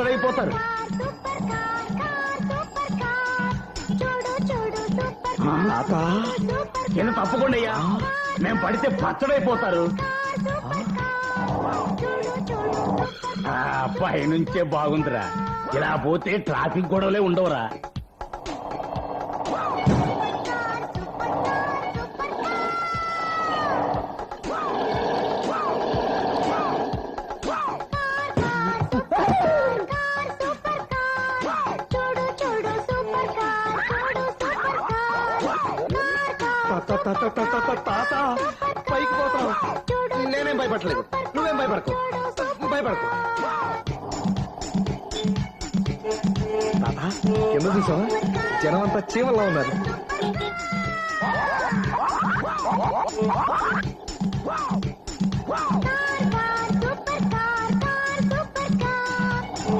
పచ్చడైపోతారు. తాత కింద తప్పకుండా అయ్యా, మేము పడితే పచ్చడైపోతారు. పైనుంచే బాగుందిరా, ఇలా పోతే ట్రాఫిక్ గొడవలే ఉండవురా. తాత పైకి పోతావు. నేనేం భయపడలేదు, నువ్వేం భయపడకు. తాత కింద చూసావా, జనం అంతా చీమల్లా ఉన్నారు. Wow!